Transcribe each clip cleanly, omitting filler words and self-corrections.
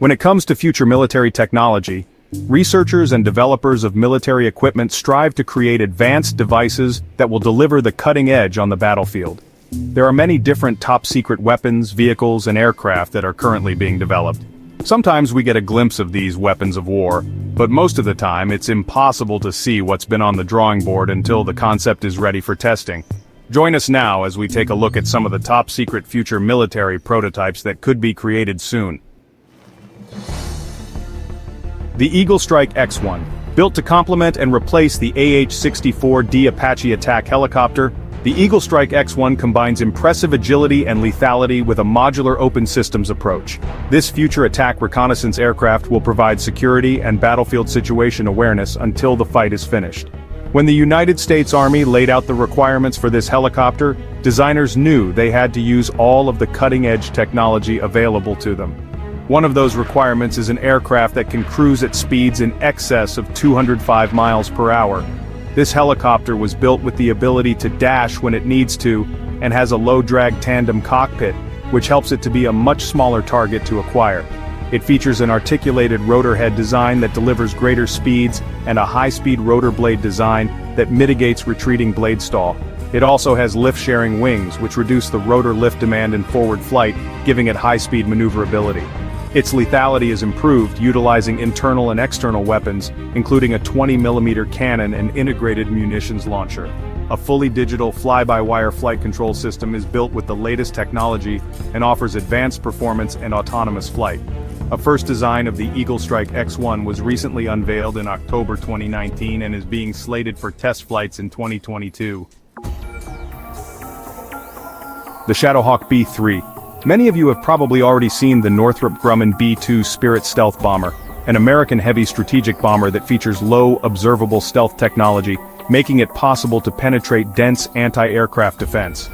When it comes to future military technology, researchers and developers of military equipment strive to create advanced devices that will deliver the cutting edge on the battlefield. There are many different top-secret weapons, vehicles, and aircraft that are currently being developed. Sometimes we get a glimpse of these weapons of war, but most of the time it's impossible to see what's been on the drawing board until the concept is ready for testing. Join us now as we take a look at some of the top-secret future military prototypes that could be created soon. The Eagle Strike X-1. Built to complement and replace the AH-64D Apache attack helicopter, the Eagle Strike X-1 combines impressive agility and lethality with a modular open systems approach. This future attack reconnaissance aircraft will provide security and battlefield situation awareness until the fight is finished. When the United States Army laid out the requirements for this helicopter, designers knew they had to use all of the cutting-edge technology available to them. One of those requirements is an aircraft that can cruise at speeds in excess of 205 miles per hour. This helicopter was built with the ability to dash when it needs to, and has a low-drag tandem cockpit, which helps it to be a much smaller target to acquire. It features an articulated rotor head design that delivers greater speeds and a high-speed rotor blade design that mitigates retreating blade stall. It also has lift-sharing wings, which reduce the rotor lift demand in forward flight, giving it high-speed maneuverability. Its lethality is improved utilizing internal and external weapons, including a 20mm cannon and integrated munitions launcher. A fully digital fly-by-wire flight control system is built with the latest technology and offers advanced performance and autonomous flight. A first design of the Eagle Strike X-1 was recently unveiled in October 2019 and is being slated for test flights in 2022. The Shadowhawk B-3. Many of you have probably already seen the Northrop Grumman B-2 Spirit stealth bomber, an American heavy strategic bomber that features low, observable stealth technology, making it possible to penetrate dense anti-aircraft defense.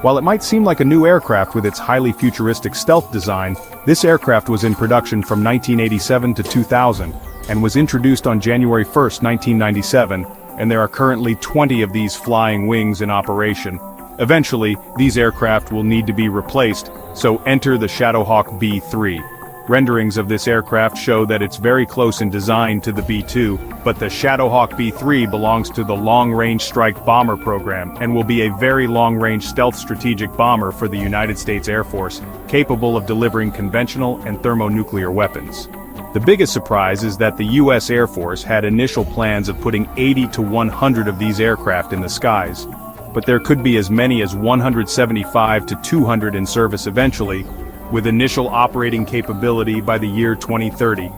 While it might seem like a new aircraft with its highly futuristic stealth design, this aircraft was in production from 1987 to 2000, and was introduced on January 1, 1997, and there are currently 20 of these flying wings in operation. Eventually, these aircraft will need to be replaced, so enter the Shadowhawk B-3. Renderings of this aircraft show that it's very close in design to the B-2, but the Shadowhawk B-3 belongs to the Long-Range Strike Bomber program and will be a very long-range stealth strategic bomber for the United States Air Force, capable of delivering conventional and thermonuclear weapons. The biggest surprise is that the U.S. Air Force had initial plans of putting 80 to 100 of these aircraft in the skies, but there could be as many as 175 to 200 in service eventually, with initial operating capability by the year 2030.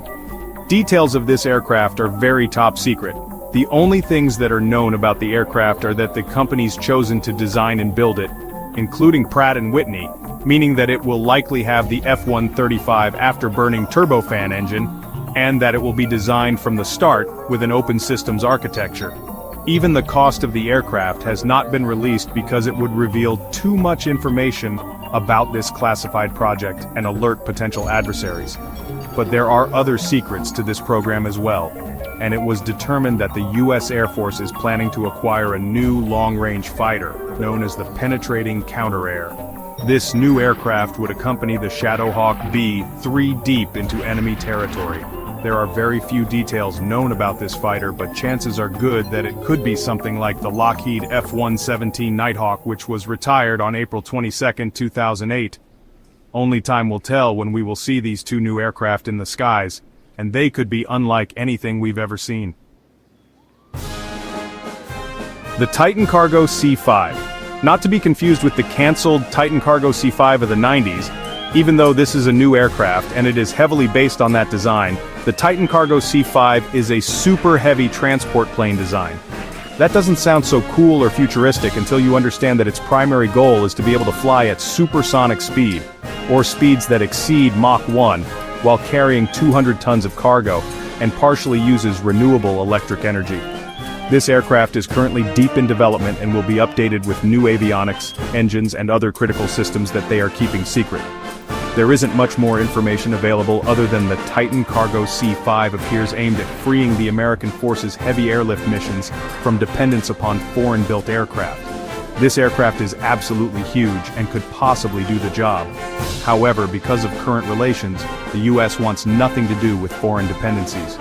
Details of this aircraft are very top secret. The only things that are known about the aircraft are that the companies chosen to design and build it, including Pratt & Whitney, meaning that it will likely have the F-135 afterburning turbofan engine, and that it will be designed from the start with an open systems architecture. Even the cost of the aircraft has not been released because it would reveal too much information about this classified project and alert potential adversaries. But there are other secrets to this program as well, and it was determined that the U.S. Air Force is planning to acquire a new long-range fighter, known as the Penetrating Counter-Air. This new aircraft would accompany the Shadowhawk B-3 deep into enemy territory. There are very few details known about this fighter, but chances are good that it could be something like the Lockheed F-117 Nighthawk, which was retired on April 22, 2008. Only time will tell when we will see these two new aircraft in the skies, and they could be unlike anything we've ever seen. The Titan Cargo C-5. Not to be confused with the cancelled Titan Cargo C-5 of the 90s, even though this is a new aircraft and it is heavily based on that design, the Titan Cargo C-5 is a super heavy transport plane design. That doesn't sound so cool or futuristic until you understand that its primary goal is to be able to fly at supersonic speed, or speeds that exceed Mach 1, while carrying 200 tons of cargo, and partially uses renewable electric energy. This aircraft is currently deep in development and will be updated with new avionics, engines, and other critical systems that they are keeping secret. There isn't much more information available other than the Titan Cargo C-5 appears aimed at freeing the American forces' heavy airlift missions from dependence upon foreign-built aircraft. This aircraft is absolutely huge and could possibly do the job. However, because of current relations, the US wants nothing to do with foreign dependencies.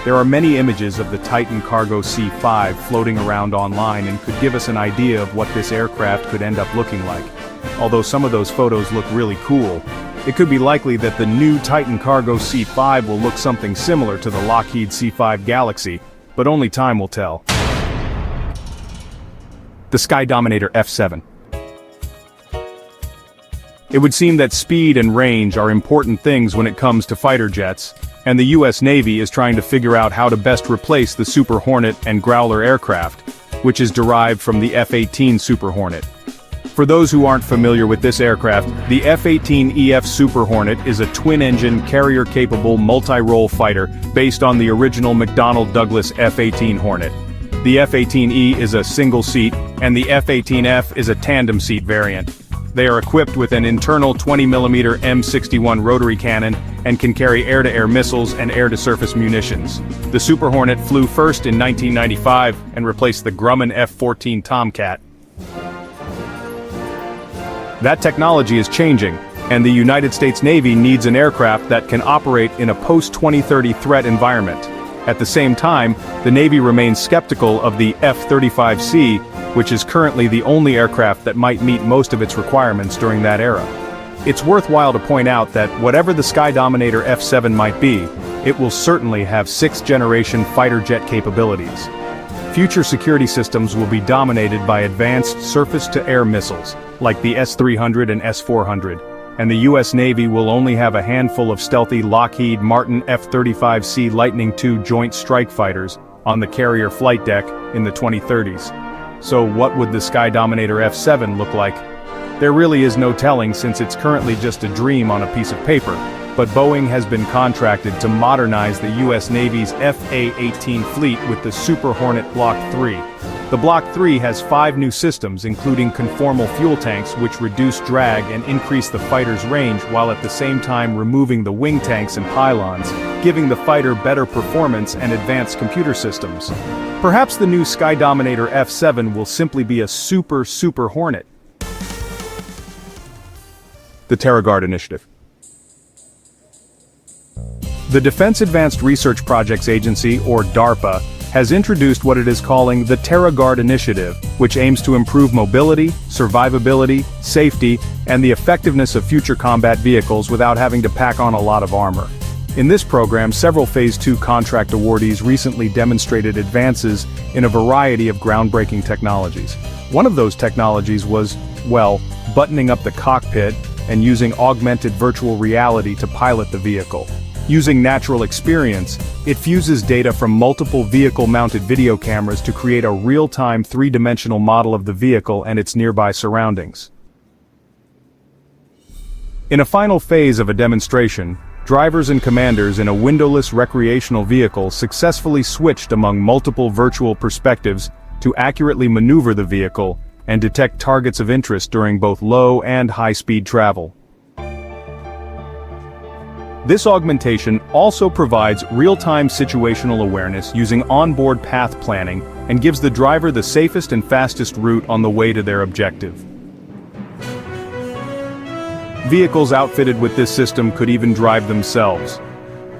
There are many images of the Titan Cargo C5 floating around online and could give us an idea of what this aircraft could end up looking like. Although some of those photos look really cool, it could be likely that the new Titan Cargo C5 will look something similar to the Lockheed C5 Galaxy, but only time will tell. The Sky Dominator F7. It would seem that speed and range are important things when it comes to fighter jets, and the US Navy is trying to figure out how to best replace the Super Hornet and Growler aircraft, which is derived from the F-18 Super Hornet. For those who aren't familiar with this aircraft, the F-18EF Super Hornet is a twin-engine, carrier-capable multi-role fighter based on the original McDonnell Douglas F-18 Hornet. The F-18E is a single-seat, and the F-18F is a tandem-seat variant. They are equipped with an internal 20mm M61 rotary cannon and can carry air-to-air missiles and air-to-surface munitions. The Super Hornet flew first in 1995 and replaced the Grumman F-14 Tomcat. That technology is changing, and the United States Navy needs an aircraft that can operate in a post-2030 threat environment. At the same time, the Navy remains skeptical of the F-35C, which is currently the only aircraft that might meet most of its requirements during that era. It's worthwhile to point out that whatever the Sky Dominator F-7 might be, it will certainly have sixth-generation fighter jet capabilities. Future security systems will be dominated by advanced surface-to-air missiles, like the S-300 and S-400, and the US Navy will only have a handful of stealthy Lockheed Martin F-35C Lightning II Joint Strike Fighters on the carrier flight deck in the 2030s. So what would the Sky Dominator F-7 look like? There really is no telling since it's currently just a dream on a piece of paper, but Boeing has been contracted to modernize the US Navy's FA-18 fleet with the Super Hornet Block 3. The Block 3 has 5 new systems including conformal fuel tanks which reduce drag and increase the fighter's range while at the same time removing the wing tanks and pylons, giving the fighter better performance and advanced computer systems. Perhaps the new Sky Dominator F-7 will simply be a Super Hornet. The TerraGuard Initiative. The Defense Advanced Research Projects Agency, or DARPA, has introduced what it is calling the TerraGuard Initiative, which aims to improve mobility, survivability, safety, and the effectiveness of future combat vehicles without having to pack on a lot of armor. In this program, several Phase 2 contract awardees recently demonstrated advances in a variety of groundbreaking technologies. One of those technologies was, well, buttoning up the cockpit and using augmented virtual reality to pilot the vehicle. Using natural experience, it fuses data from multiple vehicle-mounted video cameras to create a real-time three-dimensional model of the vehicle and its nearby surroundings. In a final phase of a demonstration, drivers and commanders in a windowless recreational vehicle successfully switched among multiple virtual perspectives to accurately maneuver the vehicle and detect targets of interest during both low and high-speed travel. This augmentation also provides real-time situational awareness using onboard path planning and gives the driver the safest and fastest route on the way to their objective. Vehicles outfitted with this system could even drive themselves.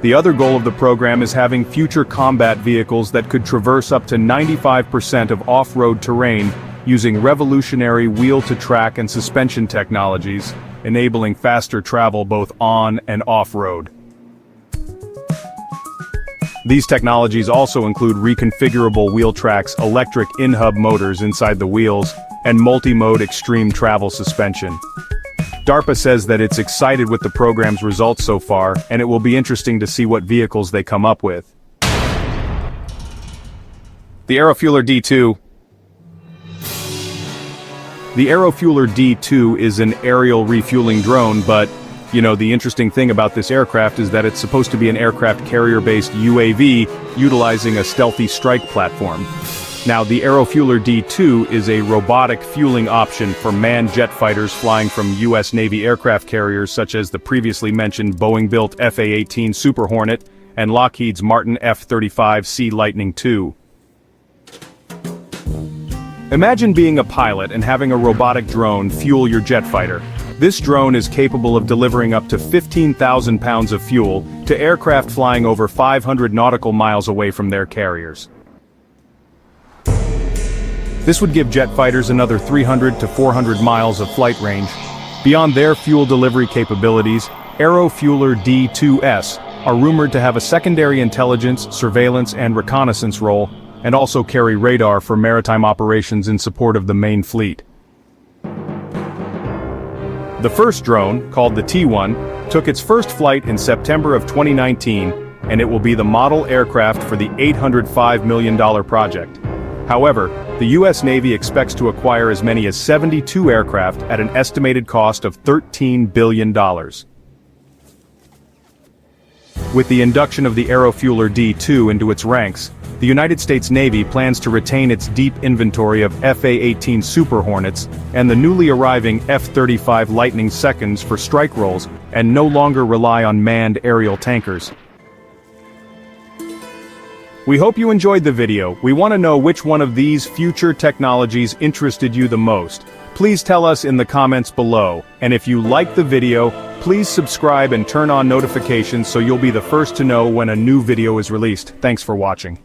The other goal of the program is having future combat vehicles that could traverse up to 95% of off-road terrain using revolutionary wheel-to-track and suspension technologies, enabling faster travel both on and off-road. These technologies also include reconfigurable wheel tracks, electric in-hub motors inside the wheels, and multi-mode extreme travel suspension. DARPA says that it's excited with the program's results so far, and it will be interesting to see what vehicles they come up with. The Aerofueler D2. The Aerofueler D2 is an aerial refueling drone, but, the interesting thing about this aircraft is that it's supposed to be an aircraft carrier-based UAV utilizing a stealthy strike platform. Now, the Aerofueler D2 is a robotic fueling option for manned jet fighters flying from US Navy aircraft carriers such as the previously mentioned Boeing-built FA-18 Super Hornet and Lockheed's Martin F-35C Lightning II. Imagine being a pilot and having a robotic drone fuel your jet fighter. This drone is capable of delivering up to 15,000 pounds of fuel to aircraft flying over 500 nautical miles away from their carriers. This would give jet fighters another 300 to 400 miles of flight range. Beyond their fuel delivery capabilities, Aerofueler D2S are rumored to have a secondary intelligence, surveillance, and reconnaissance role, and also carry radar for maritime operations in support of the main fleet. The first drone, called the T1, took its first flight in September of 2019, and it will be the model aircraft for the $805 million project. However, the U.S. Navy expects to acquire as many as 72 aircraft at an estimated cost of $13 billion. With the induction of the Aerofueler D2 into its ranks, the United States Navy plans to retain its deep inventory of FA-18 Super Hornets and the newly arriving F-35 Lightning Seconds for strike roles, and no longer rely on manned aerial tankers. We hope you enjoyed the video. We want to know which one of these future technologies interested you the most. Please tell us in the comments below, and if you liked the video, please subscribe and turn on notifications so you'll be the first to know when a new video is released. Thanks for watching.